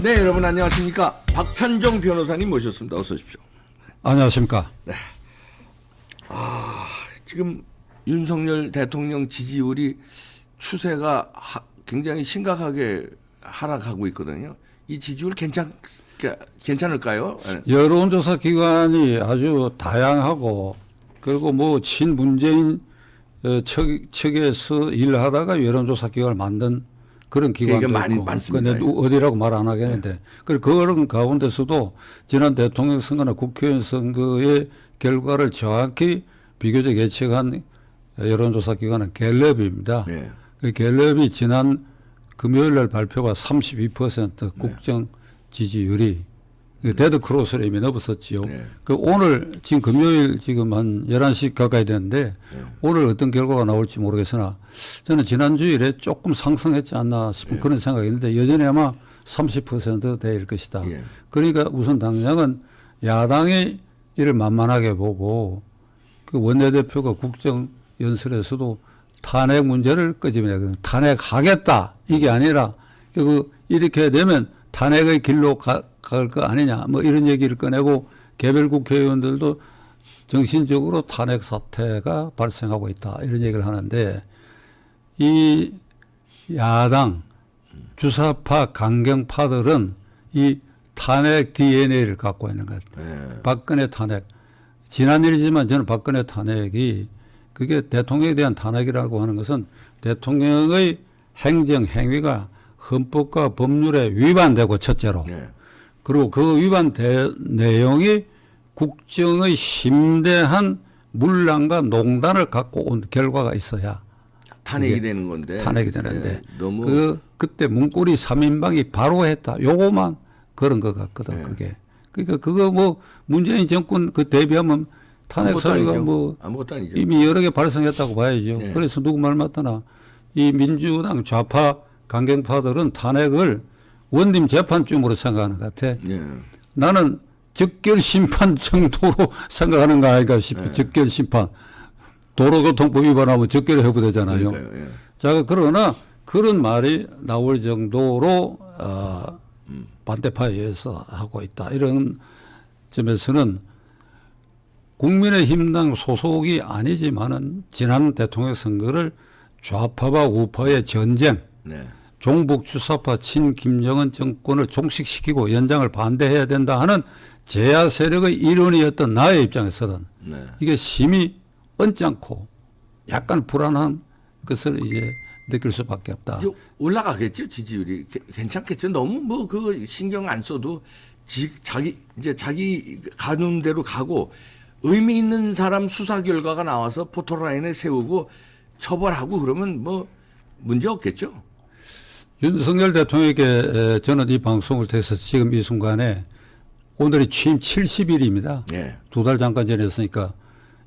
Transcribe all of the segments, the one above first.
네, 여러분 안녕하십니까. 박찬종 변호사님 모셨습니다. 어서 오십시오. 안녕하십니까. 네. 지금 윤석열 대통령 지지율이 추세가 굉장히 심각하게 하락하고 있거든요. 이 지지율 괜찮을까요? 여론조사 기관이 아주 다양하고 그리고 뭐 친문재인 측에서 일하다가 여론조사 기관을 만든 그런 기관도 많이 있고, 많습니다. 근데 어디라고 말 안 하겠는데, 네. 그리고 그런 가운데서도 지난 대통령 선거나 국회의원 선거의 결과를 정확히 비교적 예측한 여론조사 기관은 갤럽입니다. 네. 그 갤럽이 지난 금요일 날 발표가 32% 국정 지지율이 데드 크로스로 이미 넘었었지요. 네. 그 오늘 지금 금요일 지금 한 11시 가까이 됐는데 오늘 어떤 결과가 나올지 모르겠으나 저는 지난 주일에 조금 상승했지 않나 싶은 그런 생각이 있는데 여전히 아마 30%대일 것이다. 그러니까 우선 당장은 야당이 이를 만만하게 보고 그 원내대표가 국정 연설에서도 탄핵 문제를 끄집어내거든요. 탄핵하겠다 이게 아니라 이렇게 되면 탄핵의 길로 갈 거 아니냐 뭐 이런 얘기를 꺼내고 개별 국회의원들도 정신적으로 탄핵 사태가 발생하고 있다 이런 얘기를 하는데 이 야당 주사파 강경파들은 이 탄핵 DNA를 갖고 있는 것 같아요. 박근혜 탄핵 지난 일이지만 저는 박근혜 탄핵이 그게 대통령에 대한 탄핵이라고 하는 것은 대통령의 행정 행위가 헌법과 법률에 위반되고 첫째로 그리고 그 위반 내용이 국정의 심대한 문란과 농단을 갖고 온 결과가 있어야 탄핵이 되는 건데. 탄핵이 되는데 너무 그때 문고리 3인방이 바로 했다. 요거만 그런 것 같거든. 그게. 그러니까 그거 뭐 문재인 정권 그 대비하면 탄핵 사유가 뭐 아무것도 아니죠. 이미 여러 개 발생했다고 봐야죠. 그래서 누구 말 맞다나 이 민주당 좌파 강경파들은 탄핵을 원님 재판쯤으로 생각하는 것 같아. 나는 적결 심판 정도로 생각하는 거 아닌가 싶어. 적결 심판. 도로교통법 위반하면 적결 회부되잖아요. 자, 그러나 그런 말이 나올 정도로 반대파에서 하고 있다. 이런 점에서는 국민의힘당 소속이 아니지만은 지난 대통령 선거를 좌파와 우파의 전쟁, 종북 주사파 친 김정은 정권을 종식시키고 연장을 반대해야 된다 하는 제야 세력의 일원이었던 나의 입장에서는 이게 심히 언짢고 약간 불안한 것을 이제 느낄 수밖에 없다. 올라가겠죠 지지율이. 괜찮겠죠. 너무 뭐 그 신경 안 써도 자기 가는 대로 가고 의미 있는 사람 수사 결과가 나와서 포토라인에 세우고 처벌하고 그러면 뭐 문제 없겠죠. 윤석열 대통령에게 저는 이 방송을 통해서 지금 이 순간에 오늘이 취임 70일입니다. 2달 잠깐 전에 했으니까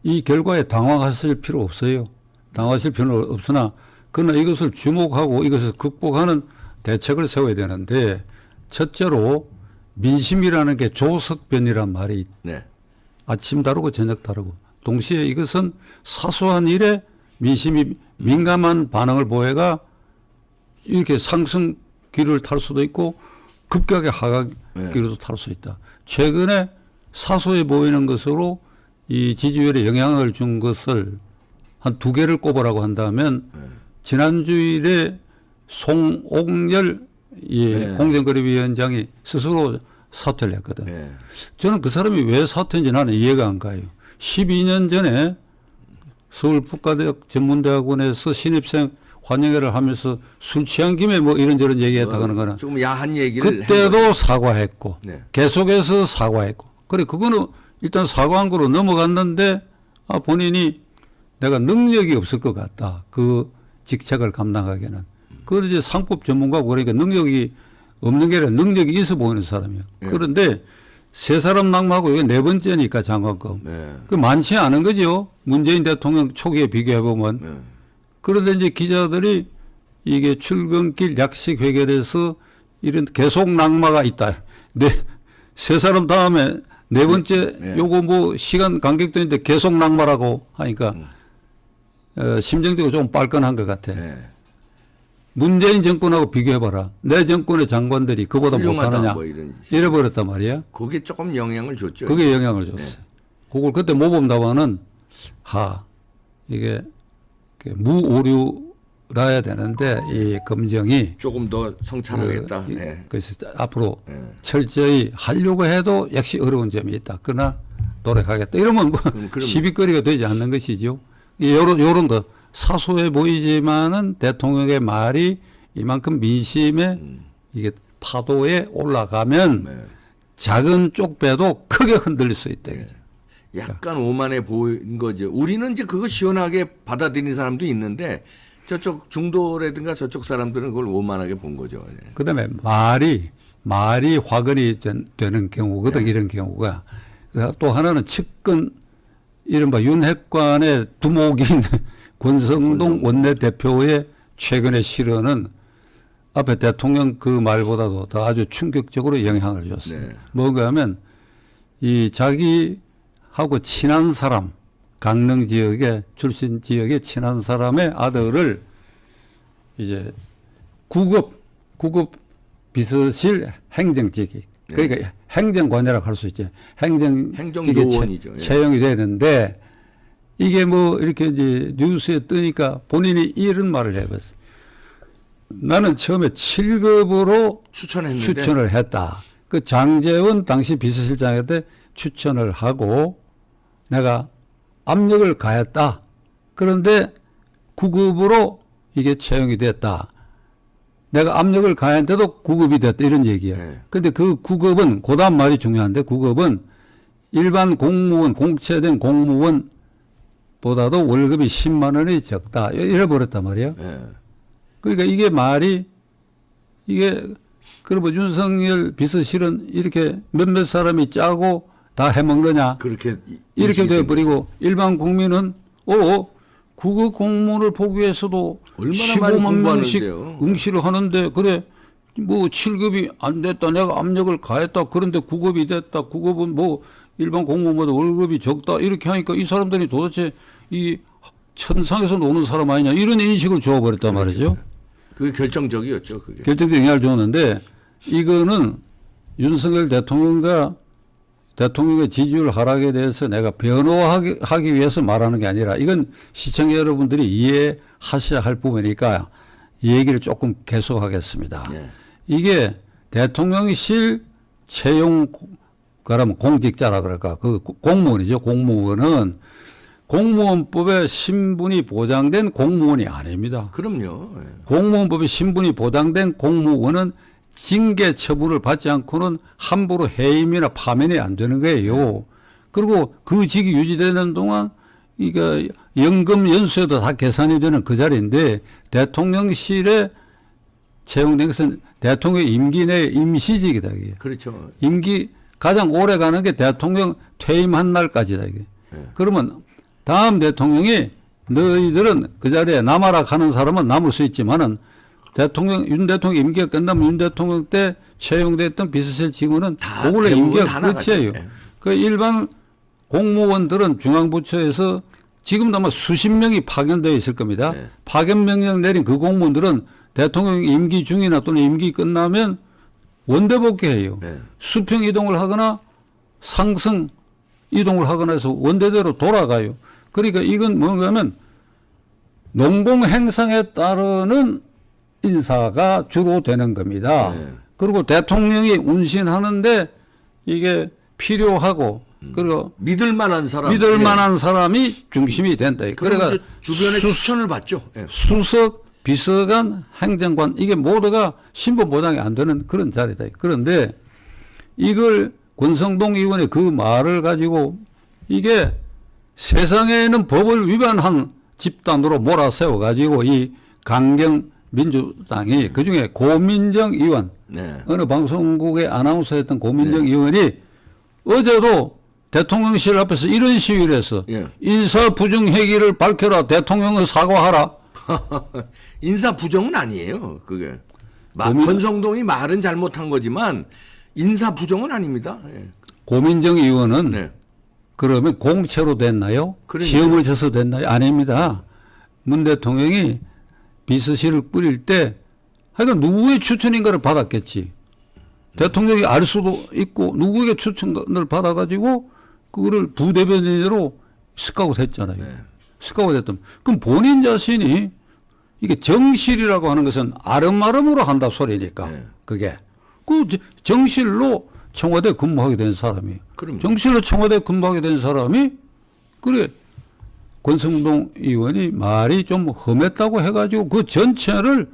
이 결과에 당황하실 필요 없어요. 당황하실 필요는 없으나 그러나 이것을 주목하고 이것을 극복하는 대책을 세워야 되는데 첫째로 민심이라는 게 조석변이란 말이 아침 다르고 저녁 다르고 동시에 이것은 사소한 일에 민심이 민감한 반응을 보여가 이렇게 상승 기류를 탈 수도 있고 급격하게 하락 기류도 탈 수 있다. 최근에 사소해 보이는 것으로 이 지지율에 영향을 준 것을 한 2개를 꼽으라고 한다면 지난주일에 송옥열 공정거래위원장이 스스로 사퇴를 했거든. 저는 그 사람이 왜 사퇴인지 나는 이해가 안 가요. 12년 전에 서울 북가대학 전문대학원에서 신입생 환영회를 하면서 술 취한 김에 뭐 이런저런 얘기했다는 거는 조금 야한 얘기를 그때도 사과했고 계속해서 사과했고 그래 그거는 일단 사과한 거로 넘어갔는데 본인이 내가 능력이 없을 것 같다. 그 직책을 감당하기에는. 그걸 이제 상법 전문가고 그러니까 능력이 없는 게 아니라 능력이 있어 보이는 사람이에요. 그런데 세 사람 낙마하고 이게 4번째니까 장관급. 그 많지 않은 거죠. 문재인 대통령 초기에 비교해보면. 그런데 이제 기자들이 이게 출근길 약식 회결에서 이런 계속 낙마가 있다. 세 사람 다음에 4번째 요거 뭐 시간 간격도 있는데 계속 낙마라고 하니까 심정적으로 좀 빨끈한 것 같아. 문재인 정권하고 비교해봐라. 내 정권의 장관들이 그보다 훌륭하다, 못하느냐. 뭐 이런 이래버렸단 말이야. 그게 조금 영향을 줬죠. 그게 영향을 줬어요. 네. 그걸 그때 모범답안은 이게 무오류라야 되는데 이 검증이 조금 더 성찰하겠다. 네. 그래서 앞으로 네. 철저히 하려고 해도 역시 어려운 점이 있다. 그러나 노력하겠다. 이러면 뭐 그럼 시비거리가 되지 않는 것이죠. 요런 거 사소해 보이지만은 대통령의 말이 이만큼 민심에 이게 파도에 올라가면 네. 작은 쪽배도 크게 흔들릴 수 있다. 네. 약간 오만해 보인 거죠. 우리는 이제 그거 시원하게 받아들이는 사람도 있는데 저쪽 중도라든가 저쪽 사람들은 그걸 오만하게 본 거죠. 네. 그다음에 말이 화근이 되는 경우거든. 이런 경우가. 또 하나는 측근 이른바 윤핵관의 두목인 권성동 원내대표의 최근의 실언은 앞에 대통령 그 말보다도 더 아주 충격적으로 영향을 줬어요. 네. 뭔가 하면 이 자기하고 친한 사람, 강릉 지역의 출신 지역의 친한 사람의 아들을 이제 구급 비서실 행정직이 그러니까 행정관이라고 할 수 있죠. 행정직에 행정요원이죠. 채용이 되는데 이게 뭐 이렇게 이제 뉴스에 뜨니까 본인이 이런 말을 해봤어요. 나는 처음에 7급으로 추천을 했다. 그 장제원 당시 비서실장한테 추천을 하고 내가 압력을 가했다. 그런데 9급으로 이게 채용이 됐다. 내가 압력을 가했는데도 9급이 됐다. 이런 얘기야. 그런데 그 9급은 그 다음 말이 중요한데 9급은 일반 공무원, 공채된 공무원보다도 월급이 10만 원이 적다. 이래버렸단 말이야. 그러니까 이게 말이 이게 그러면 윤석열 비서실은 이렇게 몇몇 사람이 짜고 다 해먹느냐. 이렇게 되어버리고 일반 국민은 9급 공무원을 보기 위해서도 얼마나 많이 15만 명씩 공부하는데요. 응시를 하는데 그래 뭐 7급이 안 됐다. 내가 압력을 가했다. 그런데 9급이 됐다. 9급은 뭐 일반 공무원보다 월급이 적다. 이렇게 하니까 이 사람들이 도대체 이 천상에서 노는 사람 아니냐. 이런 인식을 줘버렸단 말이죠. 그게 결정적이었죠. 그게. 결정적인 영향을 줬는데 이거는 윤석열 대통령과 대통령의 지지율 하락에 대해서 내가 변호하기 위해서 말하는 게 아니라 이건 시청자 여러분들이 이해하셔야 할 부분이니까 이 얘기를 조금 계속하겠습니다. 이게 대통령실 채용 그러면 공직자라 그럴까 그 공무원이죠. 공무원은 공무원법에 신분이 보장된 공무원이 아닙니다. 그럼요. 공무원법에 신분이 보장된 공무원은 징계 처분을 받지 않고는 함부로 해임이나 파면이 안 되는 거예요. 그리고 그 직이 유지되는 동안 이거 연금 연수에도 다 계산이 되는 그 자리인데 대통령실에 채용된 것은 대통령 임기 내 임시직이다. 이게. 그렇죠. 임기 가장 오래 가는 게 대통령 퇴임한 날까지다. 이게. 그러면 다음 대통령이 너희들은 그 자리에 남아라 하는 사람은 남을 수 있지만은 윤 대통령 임기가 끝나면 윤 대통령 때 채용됐던 비서실 직원은 그걸로 임기가 끝이에요. 그 일반 공무원들은 중앙부처에서 지금도 아마 수십 명이 파견되어 있을 겁니다. 파견 명령 내린 그 공무원들은 대통령 임기 중이나 또는 임기 끝나면 원대 복귀해요. 수평 이동을 하거나 상승 이동을 하거나 해서 원대대로 돌아가요. 그러니까 이건 뭔가 하면 농공 행상에 따르는 인사가 주로 되는 겁니다. 그리고 대통령이 운신하는데 이게 필요하고 그리고 믿을 만한 사람이 중심이 된다. 그러니까 주변에 추천을 받죠. 수석, 비서관, 행정관 이게 모두가 신분 보장이 안 되는 그런 자리다. 그런데 이걸 권성동 의원의 그 말을 가지고 이게 세상에는 법을 위반한 집단으로 몰아세워 가지고 이 강경 민주당이 그중에 고민정 의원 어느 방송국의 아나운서였던 고민정 의원이 어제도 대통령실 앞에서 이런 시위를 해서 인사 부정 행위를 밝혀라. 대통령은 사과하라. 인사 부정은 아니에요. 그게 권성동이 말은 잘못한 거지만 인사 부정은 아닙니다. 고민정 의원은 그러면 공채로 됐나요? 시험을 쳐서 됐나요? 아닙니다. 문 대통령이 비서실을 꾸릴 때 하여간 누구의 추천인가를 받았겠지. 대통령이 알 수도 있고 누구에게 추천을 받아가지고 그거를 부대변인으로 스카우트 했잖아요. 네. 스카우트 했던. 그럼 본인 자신이 이게 정실이라고 하는 것은 아름아름으로 한다 소리니까 네. 그게. 그 정실로 청와대 근무하게 된 사람이. 그럼요. 정실로 청와대 근무하게 된 사람이 그래. 권성동 의원이 말이 좀 험했다고 해가지고 그 전체를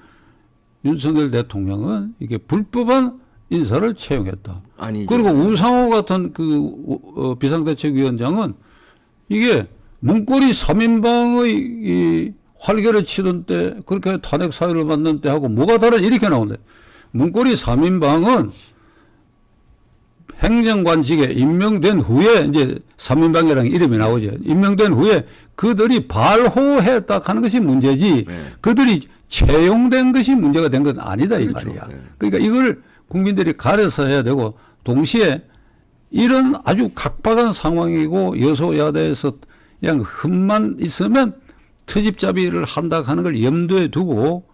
윤석열 대통령은 이게 불법한 인사를 채용했다. 아니죠. 그리고 우상호 같은 비상대책위원장은 이게 문고리 3인방의 이 활개를 치던 때 그렇게 탄핵 사유를 받는 때 하고 뭐가 다른 이렇게 나온대. 문고리 3인방은 행정관직에 임명된 후에 이제 3인방이라는 이름이 나오죠. 임명된 후에 그들이 발호했다 하는 것이 문제지 네. 그들이 채용된 것이 문제가 된 건 아니다 이 그렇죠. 말이야. 네. 그러니까 이걸 국민들이 가려서 해야 되고 동시에 이런 아주 각박한 상황이고 여소야대에서 그냥 흠만 있으면 트집잡이를 한다 하는 걸 염두에 두고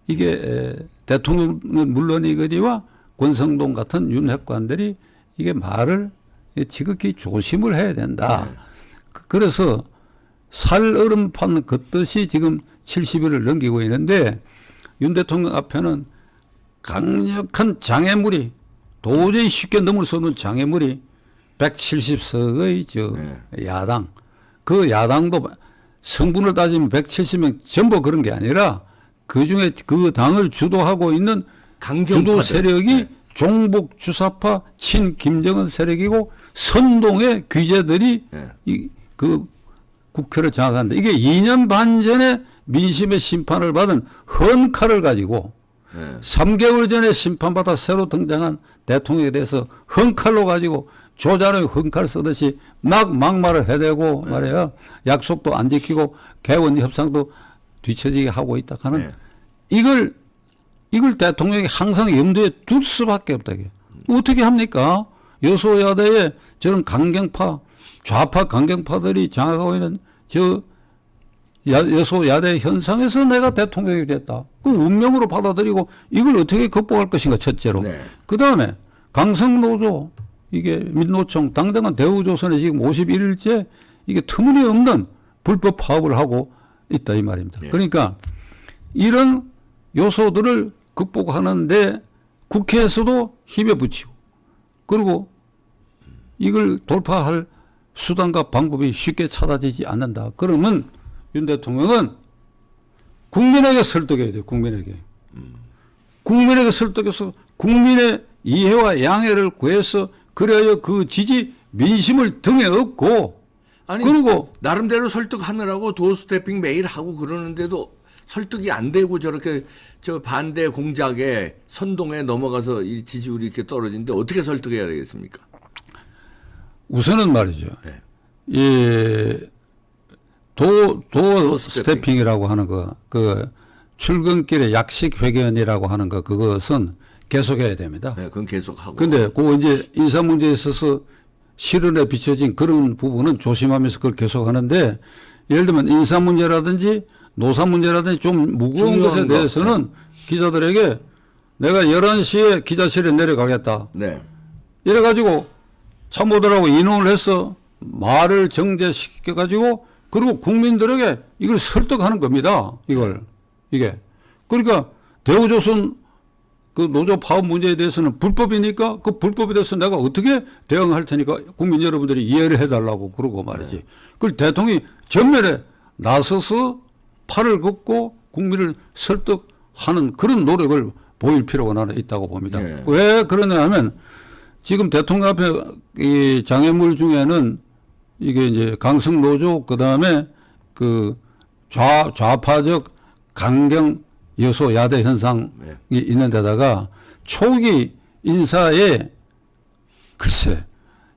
이게 대통령은 물론이거니와 권성동 같은 윤핵관들이 이게 말을 지극히 조심을 해야 된다. 네. 그래서 살얼음판 걷듯이 지금 70일을 넘기고 있는데 윤 대통령 앞에는 강력한 장애물이 도저히 쉽게 넘을 수 없는 장애물이 170석의 네. 야당. 그 야당도 성분을 따지면 170명 전부 그런 게 아니라 그중에 그 당을 주도하고 있는 강경파들. 주도 세력이 네. 종북 주사파 친 김정은 세력이고 선동의 귀재들이 네. 그 국회를 장악한다. 이게 2년 반 전에 민심의 심판을 받은 헌칼을 가지고 네. 3개월 전에 심판받아 새로 등장한 대통령에 대해서 헌칼로 가지고 조자로의 헌칼 쓰듯이 막 막말을 해대고 말이야. 약속도 안 지키고 개원 협상도 뒤처지게 하고 있다 하는 네. 이걸 대통령이 항상 염두에 둘 수밖에 없다. 이게. 어떻게 합니까? 여소야대의 저런 강경파, 좌파 강경파들이 장악하고 있는 여소야대 현상에서 내가 대통령이 됐다. 그 운명으로 받아들이고 이걸 어떻게 극복할 것인가 첫째로. 네. 그 다음에 강성노조 이게 민노총 당당한 대우조선에 지금 51일째 이게 터무니없는 불법 파업을 하고 있다 이 말입니다. 네. 그러니까 이런 요소들을 극복하는데 국회에서도 힘에 붙이고 그리고 이걸 돌파할 수단과 방법이 쉽게 찾아지지 않는다. 그러면 윤 대통령은 국민에게 설득해야 돼요. 국민에게. 국민에게 설득해서 국민의 이해와 양해를 구해서 그래야 그 지지 민심을 등에 업고 아니 그리고 나름대로 설득하느라고 도어스태핑 매일 하고 그러는데도 설득이 안 되고 저렇게 저 반대 공작에 선동에 넘어가서 이 지지율이 이렇게 떨어지는데 어떻게 설득해야 되겠습니까? 우선은 말이죠. 네. 이 도어 스태핑이라고 하는 거, 그 출근길에 약식 회견이라고 하는 거, 그것은 계속해야 됩니다. 네, 그건 계속 하고. 근데 그거 이제 인사 문제에 있어서 실언에 비춰진 그런 부분은 조심하면서 그걸 계속 하는데 예를 들면 인사 문제라든지 노사 문제라든지 좀 무거운 것에 대해서는 기자들에게 내가 11시에 기자실에 내려가겠다. 네. 이래가지고 참모들하고 인원을 해서 말을 정제시켜가지고 그리고 국민들에게 이걸 설득하는 겁니다. 이게. 그러니까 대우조선 그 노조 파업 문제에 대해서는 불법이니까 그 불법에 대해서 내가 어떻게 대응할 테니까 국민 여러분들이 이해를 해달라고 그러고 말이지. 네. 그걸 대통령이 전면에 나서서 팔을 걷고 국민을 설득하는 그런 노력을 보일 필요가 나는 있다고 봅니다. 네. 왜 그러냐 하면 지금 대통령 앞에 이 장애물 중에는 이게 이제 강성노조 그 다음에 그 좌파적 강경 여소 야대 현상이 네. 있는 데다가 초기 인사에 글쎄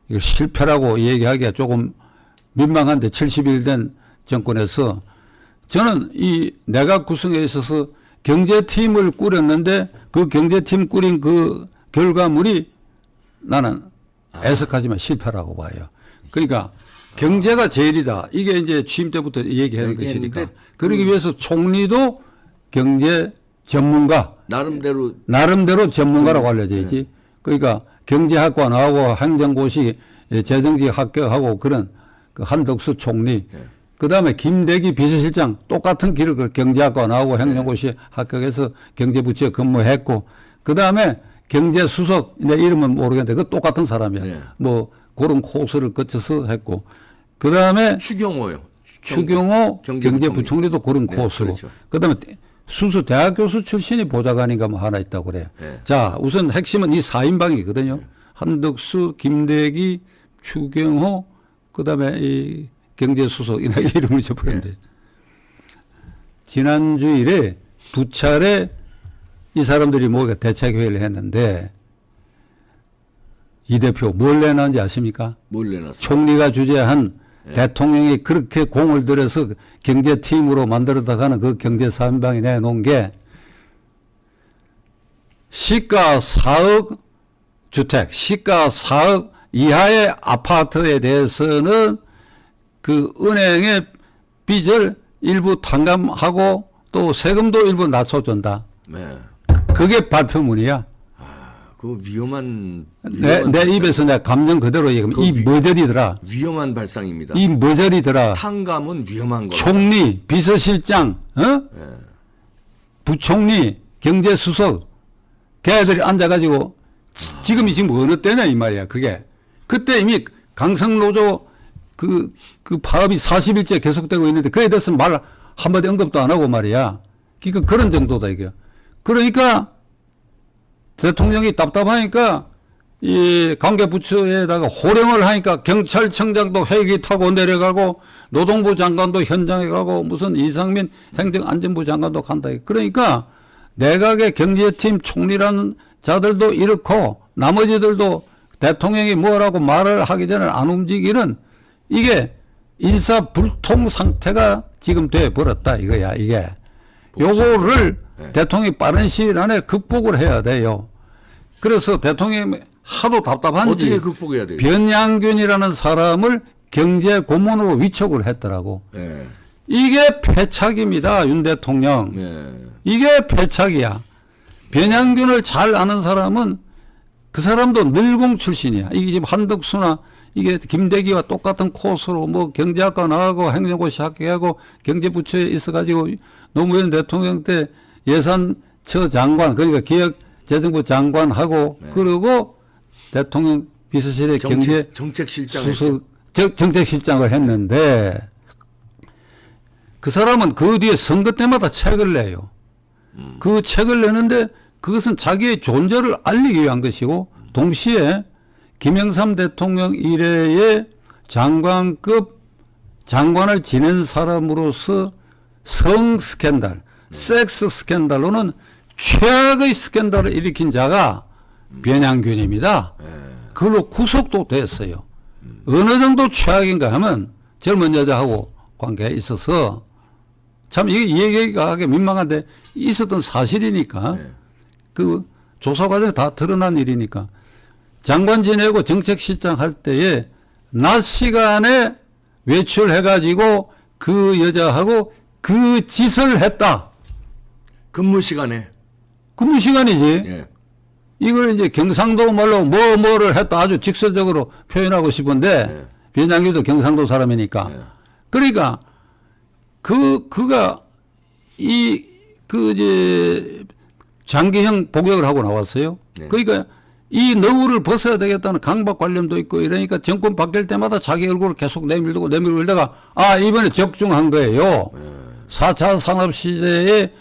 이거 실패라고 얘기하기가 조금 민망한데 70일 된 정권에서 저는 이 내각 구성에 있어서 경제팀을 꾸렸는데 그 경제팀 꾸린 그 결과물이 나는 애석하지만 실패라고 봐요. 그러니까 경제가 제일이다. 이게 이제 취임 때부터 얘기하는 것이니까. 그러기 위해서 총리도 경제 전문가 나름대로 전문가라고 알려져 있지. 그러니까 경제학과 나오고 행정고시 재정직 합격하고 그런 그 한덕수 총리. 그다음에 김대기 비서실장 똑같은 길을 그 경제학과 나오고 행정고시 합격해서 경제부처에 근무했고 그다음에 경제수석 내 이름은 모르겠는데 그 똑같은 사람이야. 네. 뭐 그런 코스를 거쳐서 했고 그다음에 추경호요. 추경호 경제부총리도 그런 네, 코스로. 그렇죠. 그다음에 대학 교수 출신이 보좌관인가 뭐 하나 있다고 그래요. 네. 자, 우선 핵심은 이 4인방이거든요. 한덕수, 김대기, 추경호, 그다음에 이 경제수석 이나 이름을 접했는데 지난 주일에 두 차례 이 사람들이 모여 대책회의를 했는데 이 대표 뭘 내놨는지 아십니까? 뭘 내놨어? 총리가 주재한 대통령이 그렇게 공을 들여서 경제팀으로 만들어가는 그 경제3인방이 내놓은 게 시가 4억 주택, 시가 4억 이하의 아파트에 대해서는 그 은행의 빚을 일부 탕감하고 또 세금도 일부 낮춰준다. 네. 그게 발표문이야. 그 위험한 내 입에서 내가 감정 그대로 얘기하면 이 머저리더라. 위험한 발상입니다. 이 머저리더라. 탕감은 위험한 거예요. 총리, 비서실장, 부총리, 경제수석, 걔들이 앉아가지고 지금이 지금 어느 때냐 이 말이야. 그게 그때 이미 강성노조 그 파업이 40일째 계속되고 있는데 그에 대해서 말 한마디 언급도 안 하고 말이야. 그러니까 그런 정도다 이게. 그러니까 대통령이 답답하니까 이 관계부처에다가 호령을 하니까 경찰청장도 헬기 타고 내려가고 노동부 장관도 현장에 가고 무슨 이상민 행정안전부 장관도 간다. 그러니까 내각의 경제팀 총리라는 자들도 이렇고 나머지들도 대통령이 뭐라고 말을 하기 전에 안 움직이는 이게 인사불통 상태가 지금 돼 버렸다 이거야 이게. 요거를 대통령이 빠른 시일 안에 극복을 해야 돼요. 그래서 대통령이 하도 답답한지 어떻게 극복해야 돼요? 변양균이라는 사람을 경제 고문으로 위촉을 했더라고. 네. 이게 패착입니다, 윤 대통령. 네. 이게 패착이야. 변양균을 잘 아는 사람은 그 사람도 늘공 출신이야. 이게 지금 한덕수나 이게 김대기와 똑같은 코스로 뭐 경제학과 나가고 행정고시 합격하고 경제부처에 있어가지고 노무현 대통령 때 예산처 장관 그러니까 기획재정부 장관하고 그리고 대통령 비서실의 정책실장 정책실장을 했는데 그 사람은 그 뒤에 선거 때마다 책을 내요. 그 책을 내는데 그것은 자기의 존재를 알리기 위한 것이고 동시에 김영삼 대통령 이래의 장관급 장관을 지낸 사람으로서 성 스캔들, 섹스 스캔들로는 최악의 스캔들을 일으킨 자가 변양균입니다. 그걸로 구속도 됐어요. 어느 정도 최악인가 하면 젊은 여자하고 관계가 있어서 참 이게 얘기가 하기 민망한데 있었던 사실이니까 그 조사 과정에 다 드러난 일이니까 장관 지내고 정책실장 할 때에 낮 시간에 외출해가지고 그 여자하고 그 짓을 했다. 근무 시간에. 근무 시간이지. 예. 이걸 이제 경상도 말로 뭐를 했다 아주 직설적으로 표현하고 싶은데 변양규도 경상도 사람이니까. 그러니까 그가 이제 장기형 복역을 하고 나왔어요. 그러니까 이 너울을 벗어야 되겠다는 강박 관념도 있고 이러니까 정권 바뀔 때마다 자기 얼굴을 계속 내밀고 이러다가 이번에 적중한 거예요. 4차 산업시대의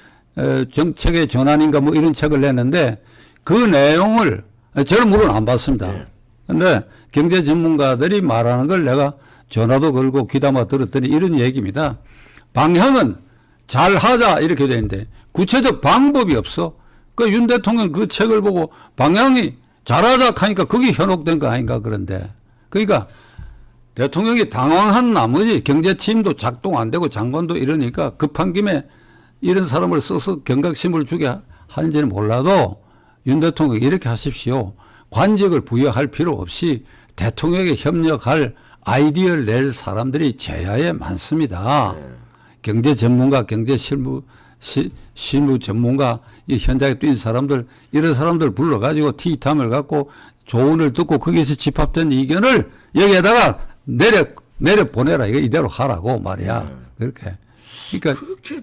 정책의 전환인가 뭐 이런 책을 냈는데 그 내용을 저는 물론 안 봤습니다. 그런데 경제 전문가들이 말하는 걸 내가 전화도 걸고 귀담아 들었더니 이런 얘기입니다. 방향은 잘 하자 이렇게 되는데 구체적 방법이 없어. 그 윤 대통령 그 책을 보고 방향이 잘하자 하니까 그게 현혹된 거 아닌가 그런데. 그러니까 대통령이 당황한 나머지 경제팀도 작동 안 되고 장관도 이러니까 급한 김에 이런 사람을 써서 경각심을 주게 하는지는 몰라도 윤 대통령 이렇게 하십시오. 관직을 부여할 필요 없이 대통령에게 협력할 아이디어를 낼 사람들이 제야에 많습니다. 경제 전문가, 경제 실무 실무 전문가, 이 현장에 뛴 사람들, 이런 사람들 불러가지고 티타임을 갖고 조언을 듣고 거기에서 집합된 의견을 여기에다가 내려 보내라. 이거 이대로 하라고 말이야. 그렇게. 그러니까 그렇게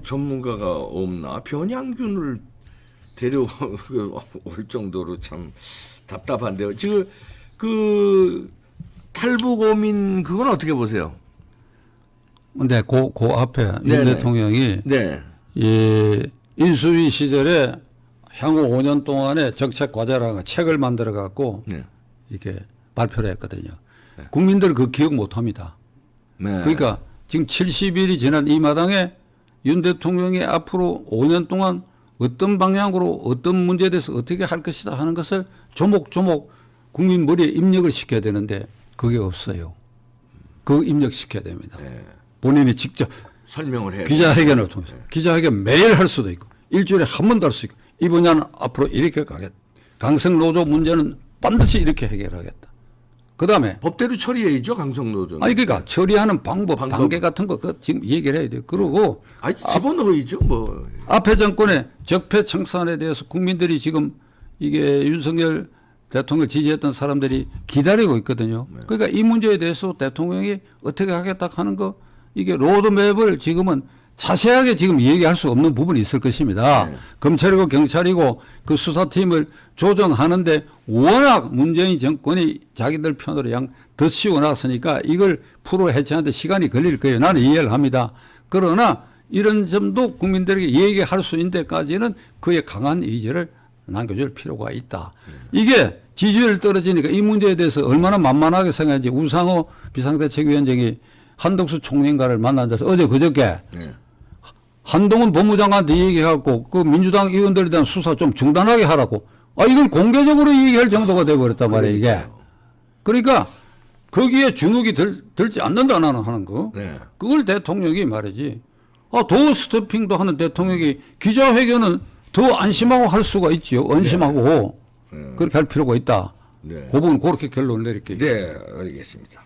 전문가가 없나? 변양균을 데려올 정도로 참 답답한데요. 지금 그 탈북어민 그건 어떻게 보세요? 근데 그 앞에 윤 네네. 대통령이 네. 이 인수위 시절에 향후 5년 동안의 정책 과제라는 책을 만들어 갖고 네. 이렇게 발표를 했거든요. 국민들 그 기억 못 합니다. 네. 그러니까 지금 70일이 지난 이 마당에 윤 대통령이 앞으로 5년 동안 어떤 방향으로 어떤 문제에 대해서 어떻게 할 것이다 하는 것을 조목조목 국민 머리에 입력을 시켜야 되는데 그게 없어요. 그거 입력시켜야 됩니다. 네. 본인이 직접 설명을 해요. 기자회견을 통해서 기자회견 매일 할 수도 있고 일주일에 한 번도 할 수 있고 이 분야는 앞으로 이렇게 가겠다. 강성노조 문제는 반드시 이렇게 해결하겠다. 그다음에 법대로 처리해야죠, 강성노조는. 아니 그러니까 처리하는 방법 방법. 단계 같은 거 지금 얘기를 해야 돼요. 그리고 아니 집어넣어야죠, 뭐. 앞에 정권의 적폐청산에 대해서 국민들이 지금 이게 윤석열 대통령을 지지했던 사람들이 기다리고 있거든요. 그러니까 이 문제에 대해서 대통령이 어떻게 하겠다 하는 거 이게 로드맵을 지금은 자세하게 지금 얘기할 수 없는 부분이 있을 것입니다. 네. 검찰이고 경찰이고 그 수사팀을 조정하는데 워낙 문재인 정권이 자기들 편으로 덧씌워 놨으니까 이걸 프로 해체하는데 시간이 걸릴 거예요. 나는 이해를 합니다. 그러나 이런 점도 국민들에게 얘기할 수 있는 데까지는 그의 강한 의지를 남겨줄 필요가 있다. 이게 지지율 떨어지니까 이 문제에 대해서 얼마나 만만하게 생각하는지 우상호 비상대책위원장이 한덕수 총리인가를 만난 데서 어제 그저께 네. 한동훈 법무장관한테 얘기해갖고 그 민주당 의원들에 대한 수사 좀 중단하게 하라고. 아, 이걸 공개적으로 얘기할 정도가 돼버렸단 말이에요, 이게. 그러니까 거기에 주눅이 들지 않는다, 나는 하는 거. 네. 그걸 대통령이 말이지. 아, 도어 스태핑도 하는 대통령이 기자회견은 더 안심하고 할 수가 있지요. 안심하고. 그렇게 할 필요가 있다. 네. 그 부분 그렇게 결론을 내릴게요. 네, 알겠습니다.